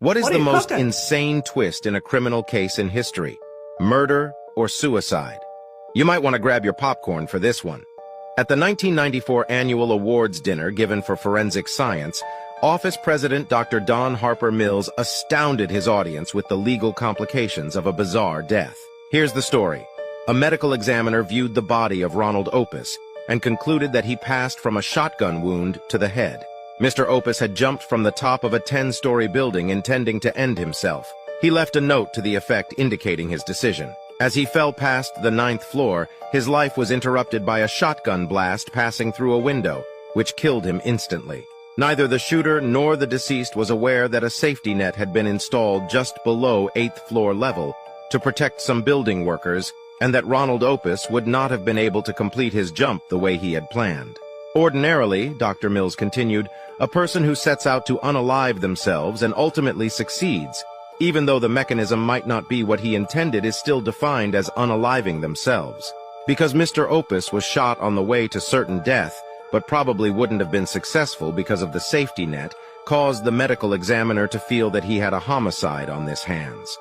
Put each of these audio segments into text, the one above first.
What is What are the you most cooking? insane twist in a criminal case in history? Murder or suicide? You might want to grab your popcorn for this one. At the 1994 annual awards dinner given for forensic science, Office President Dr. Don Harper Mills astounded his audience with the legal complications of a bizarre death. Here's the story. A medical examiner viewed the body of Ronald Opus and concluded that he passed from a shotgun wound to the head. Mr. Opus had jumped from the top of a 10-story building intending to end himself. He left a note to the effect indicating his decision. As he fell past the 9th floor, his life was interrupted by a shotgun blast passing through a window, which killed him instantly. Neither the shooter nor the deceased was aware that a safety net had been installed just below 8th floor level to protect some building workers, and that Ronald Opus would not have been able to complete his jump the way he had planned. Ordinarily, Dr. Mills continued, a person who sets out to unalive themselves and ultimately succeeds, even though the mechanism might not be what he intended, is still defined as unaliving themselves. Because Mr. Opus was shot on the way to certain death, but probably wouldn't have been successful because of the safety net, caused the medical examiner to feel that he had a homicide on his hands.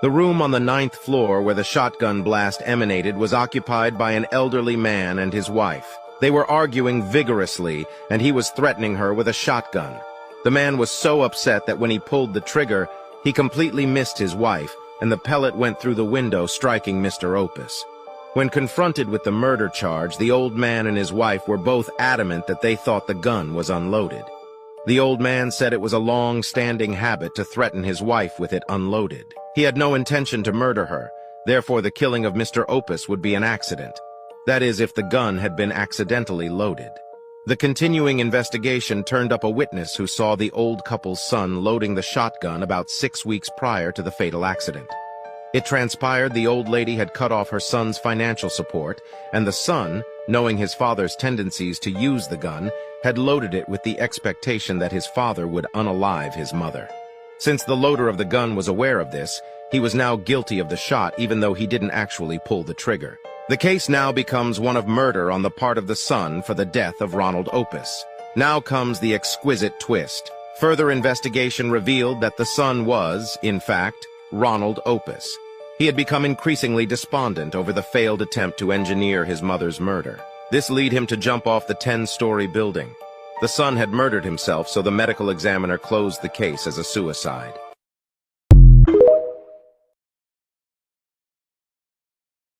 The room on the 9th floor where the shotgun blast emanated was occupied by an elderly man and his wife. They were arguing vigorously, and he was threatening her with a shotgun. The man was so upset that when he pulled the trigger, he completely missed his wife, and the pellet went through the window, striking Mr. Opus. When confronted with the murder charge, the old man and his wife were both adamant that they thought the gun was unloaded. The old man said it was a long-standing habit to threaten his wife with it unloaded. He had no intention to murder her, therefore the killing of Mr. Opus would be an accident. That is, if the gun had been accidentally loaded. The continuing investigation turned up a witness who saw the old couple's son loading the shotgun about 6 weeks prior to the fatal accident. It transpired the old lady had cut off her son's financial support, and the son, knowing his father's tendencies to use the gun, had loaded it with the expectation that his father would unalive his mother. Since the loader of the gun was aware of this, he was now guilty of the shot even though he didn't actually pull the trigger. The case now becomes one of murder on the part of the son for the death of Ronald Opus. Now comes the exquisite twist. Further investigation revealed that the son was, in fact, Ronald Opus. He had become increasingly despondent over the failed attempt to engineer his mother's murder. This led him to jump off the 10-story building. The son had murdered himself, so the medical examiner closed the case as a suicide.